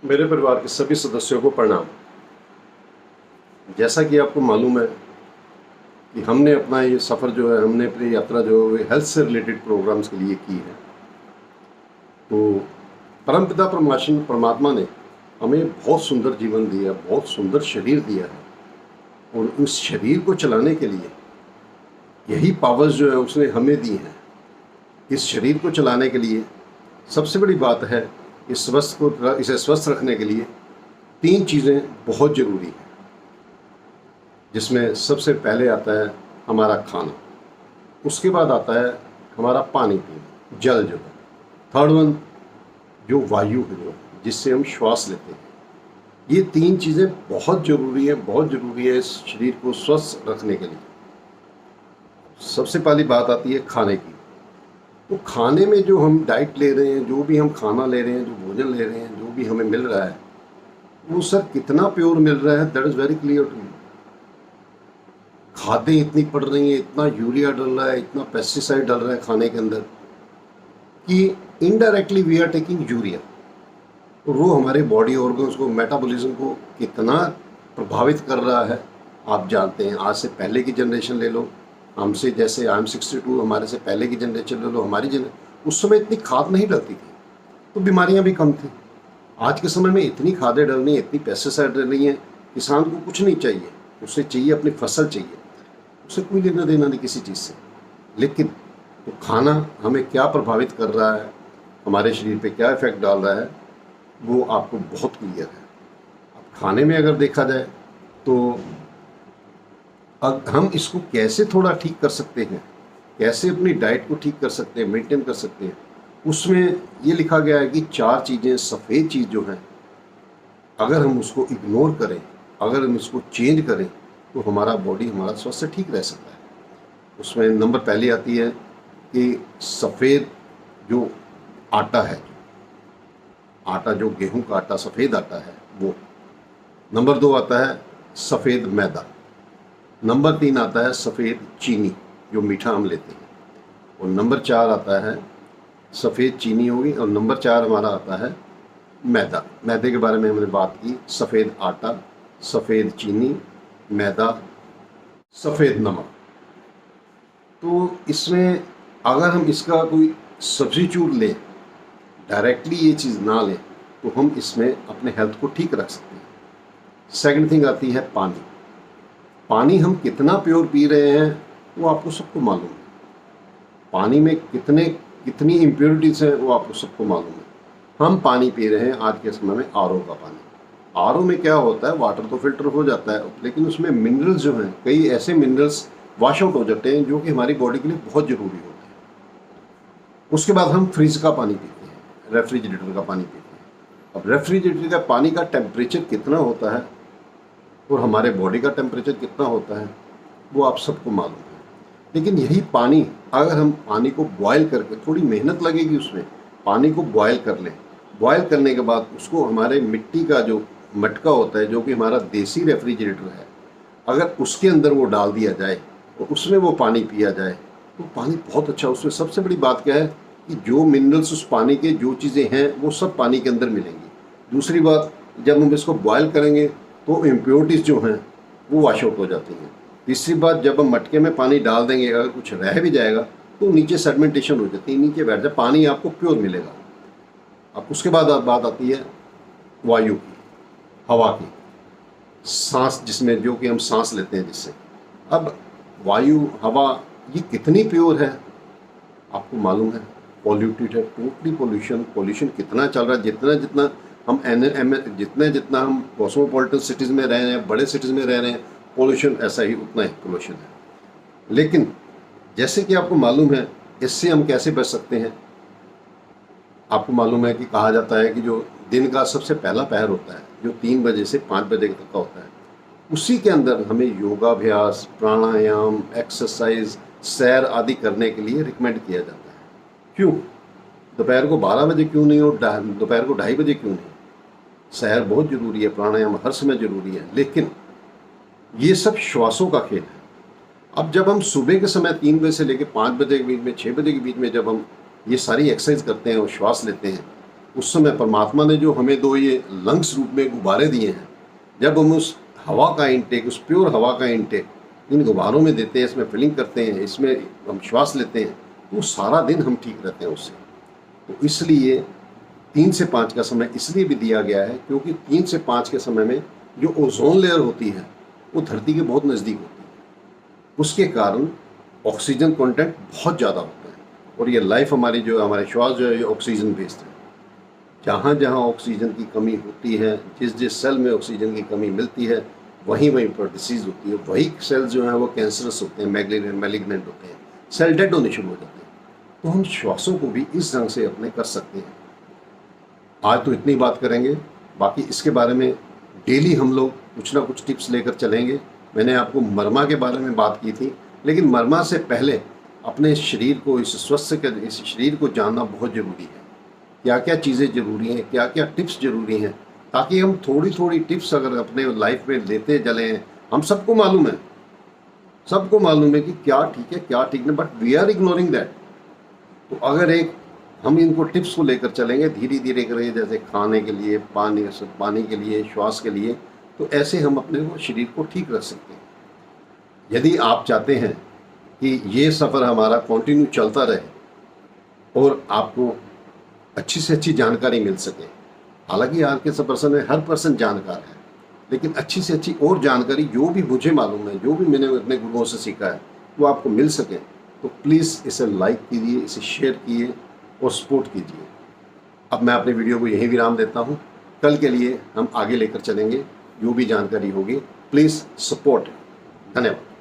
मेरे परिवार के सभी सदस्यों को प्रणाम। जैसा कि आपको मालूम है कि हमने अपना ये सफ़र जो है, हमने अपनी यात्रा जो है हेल्थ से रिलेटेड प्रोग्राम्स के लिए की है। तो परमपिता परमात्मा ने हमें बहुत सुंदर जीवन दिया, बहुत सुंदर शरीर दिया है, और उस शरीर को चलाने के लिए यही पावर्स जो है उसने हमें दी हैं। इस शरीर को चलाने के लिए सबसे बड़ी बात है, इसे स्वस्थ रखने के लिए 3 चीज़ें बहुत ज़रूरी हैं, जिसमें सबसे पहले आता है हमारा खाना, उसके बाद आता है हमारा पानी पीना, जल जो है, थर्ड वन जो वायु है, जो जिससे हम श्वास लेते हैं। ये 3 चीज़ें बहुत ज़रूरी हैं, बहुत ज़रूरी है इस शरीर को स्वस्थ रखने के लिए। सबसे पहली बात आती है खाने की। तो खाने में जो हम डाइट ले रहे हैं, जो भी हम खाना ले रहे हैं, जो भोजन ले रहे हैं, जो भी हमें मिल रहा है, वो सर कितना प्योर मिल रहा है, that is very clear to me. खादें इतनी पड़ रही हैं, इतना यूरिया डल रहा है, इतना पेस्टिसाइड डल रहा है खाने के अंदर कि indirectly we are taking urea, और वो हमारे बॉडी ऑर्गन्स को, मेटाबॉलिज्म को कितना प्रभावित कर रहा है आप जानते हैं। आज से पहले की जनरेशन ले लो, हमसे, जैसे आई एम 62, हमारे से पहले की जनरेशन ले लो, हमारी उस समय इतनी खाद नहीं डलती थी, तो बीमारियां भी कम थी। आज के समय में इतनी खादें डल रही हैं, इतनी पेस्टिसाइड डल रही हैं, किसान को कुछ नहीं चाहिए, उसे चाहिए अपनी फसल चाहिए, उसे कोई लेना देना नहीं किसी चीज़ से। लेकिन तो खाना हमें क्या प्रभावित कर रहा है, हमारे शरीर पे क्या इफ़ेक्ट डाल रहा है, वो आपको बहुत क्लियर है। अब खाने में अगर देखा जाए तो अब हम इसको कैसे थोड़ा ठीक कर सकते हैं, कैसे अपनी डाइट को ठीक कर सकते हैं, मेंटेन कर सकते हैं, उसमें ये लिखा गया है कि 4 चीज़ें, सफ़ेद चीज़ जो है, अगर हम उसको इग्नोर करें, अगर हम इसको चेंज करें, तो हमारा बॉडी, हमारा स्वास्थ्य ठीक रह सकता है। उसमें नंबर पहली आती है कि सफ़ेद जो आटा है, आटा जो गेहूं का आटा, सफ़ेद आटा है वो। नंबर 2 आता है सफ़ेद मैदा। नंबर 3 आता है सफ़ेद चीनी, जो मीठा हम लेते हैं। और नंबर 4 आता है सफ़ेद चीनी होगी, और नंबर 4 हमारा आता है मैदा। मैदे के बारे में हमने बात की, सफ़ेद आटा, सफ़ेद चीनी, मैदा, सफ़ेद नमक। तो इसमें अगर हम इसका कोई सब्स्टिट्यूट लें, डायरेक्टली ये चीज़ ना लें, तो हम इसमें अपने हेल्थ को ठीक रख सकते हैं। सेकंड थिंग आती है पानी। पानी हम कितना प्योर पी रहे हैं वो आपको सबको मालूम है। पानी में कितनी इम्प्योरिटीज़ हैं वो आपको सबको मालूम है। हम पानी पी रहे हैं आज के समय में आरओ का पानी। आरओ में क्या होता है, वाटर तो फिल्टर हो जाता है, लेकिन उसमें मिनरल्स जो हैं, कई ऐसे मिनरल्स वॉश आउट हो जाते हैं जो कि हमारी बॉडी के लिए बहुत ज़रूरी होते हैं। उसके बाद हम फ्रिज का पानी पीते हैं, रेफ्रिजरेटर का पानी पीते हैं। अब रेफ्रिजरेटर का पानी का टेम्परेचर कितना होता है और हमारे बॉडी का टेम्परेचर कितना होता है वो आप सबको मालूम है। लेकिन यही पानी, अगर हम पानी को बॉयल करके, थोड़ी मेहनत लगेगी उसमें, पानी को बॉयल कर लें, बॉयल करने के बाद उसको हमारे मिट्टी का जो मटका होता है, जो कि हमारा देसी रेफ्रिजरेटर है, अगर उसके अंदर वो डाल दिया जाए और उसमें वो पानी पिया जाए तो पानी बहुत अच्छा। उसमें सबसे बड़ी बात क्या है कि जो मिनरल्स उस पानी के, जो चीज़ें हैं, वो सब पानी के अंदर मिलेंगी। दूसरी बात, जब हम इसको बॉयल करेंगे तो इम्प्योरिटीज़ जो हैं वो वॉश आउट हो जाती हैं। तीसरी बात, जब हम मटके में पानी डाल देंगे, अगर कुछ रह भी जाएगा तो नीचे सेडिमेंटेशन हो जाती है, नीचे बैठ जाए, पानी आपको प्योर मिलेगा। अब उसके बाद बात आती है वायु की, हवा की, सांस, जिसमें जो कि हम सांस लेते हैं जिससे। अब वायु, हवा, ये कितनी प्योर है आपको मालूम है? पॉल्यूटेड है, टोटली पोल्यूशन कितना चल रहा है। जितना जितना हम कॉस्मोपॉलिटन सिटीज़ में रह रहे हैं, बड़े सिटीज़ में रह रहे हैं, पोल्यूशन ऐसा ही, उतना ही पोल्यूशन है। लेकिन जैसे कि आपको मालूम है, इससे हम कैसे बच सकते हैं। आपको मालूम है कि कहा जाता है कि जो दिन का सबसे पहला पहर होता है, जो 3 बजे से 5 बजे तक का होता है, उसी के अंदर हमें योगाभ्यास, प्राणायाम, एक्सरसाइज, सैर आदि करने के लिए रिकमेंड किया जाता है। क्यों? दोपहर को 12 बजे क्यों नहीं, और दोपहर को 2:30 बजे क्यों नहीं? सैर बहुत ज़रूरी है, प्राणायाम हर समय ज़रूरी है, लेकिन ये सब श्वासों का खेल है। अब जब हम सुबह के समय 3 बजे से लेकर 5 बजे के बीच में, 6 बजे के बीच में जब हम ये सारी एक्सरसाइज करते हैं और श्वास लेते हैं, उस समय परमात्मा ने जो हमें दो ये लंग्स रूप में गुब्बारे दिए हैं, जब हम उस हवा का इंटेक, उस प्योर हवा का इंटेक इन गुब्बारों में देते हैं, इसमें फिलिंग करते हैं, इसमें हम श्वास लेते हैं, तो सारा दिन हम ठीक रहते हैं उससे। तो इसलिए 3 से 5 का समय इसलिए भी दिया गया है क्योंकि 3 से 5 के समय में जो ओजोन लेयर होती है वो धरती के बहुत नज़दीक होती है। उसके कारण ऑक्सीजन कंटेंट बहुत ज़्यादा होता है, और ये लाइफ हमारी जो है, हमारे श्वास जो है ये ऑक्सीजन बेस्ड है। जहाँ जहाँ ऑक्सीजन की कमी होती है, जिस जिस सेल में ऑक्सीजन की कमी मिलती है, वहीं वहीं पर डिसीज़ होती है। वही सेल्स जो हैं वो कैंसरस होते हैं, मैलिग्नेंट होते हैं, सेल डेड होने शुरू हो जाते हैं। तो हम श्वासों को भी इस ढंग से अपने कर सकते हैं। आज तो इतनी बात करेंगे, बाकी इसके बारे में डेली हम लोग कुछ ना कुछ टिप्स लेकर चलेंगे। मैंने आपको मरमा के बारे में बात की थी, लेकिन मरमा से पहले अपने शरीर को, इस शरीर को जानना बहुत ज़रूरी है। क्या क्या चीज़ें ज़रूरी हैं, क्या क्या टिप्स ज़रूरी हैं, ताकि हम थोड़ी थोड़ी टिप्स अगर अपने लाइफ में लेते चलें। हम सबको मालूम है कि क्या ठीक है क्या ठीक नहीं, but we are ignoring that. तो अगर एक हम इनको टिप्स को लेकर चलेंगे धीरे धीरे करके, जैसे खाने के लिए, पानी के लिए, श्वास के लिए, तो ऐसे हम अपने को शरीर को ठीक रख सकते हैं। यदि आप चाहते हैं कि ये सफ़र हमारा कंटिन्यू चलता रहे और आपको अच्छी से अच्छी जानकारी मिल सके, हालांकि आज के समय में हर पर्सन जानकार है, लेकिन अच्छी से अच्छी और जानकारी जो भी मुझे मालूम है, जो भी मैंने अपने गुरुओं से सीखा है, वो आपको मिल सके, तो प्लीज़ इसे लाइक कीजिए, इसे शेयर कीजिए और सपोर्ट कीजिए। अब मैं अपने वीडियो को यहीं विराम देता हूँ। कल के लिए हम आगे लेकर चलेंगे, जो भी जानकारी होगी प्लीज़ सपोर्ट। धन्यवाद।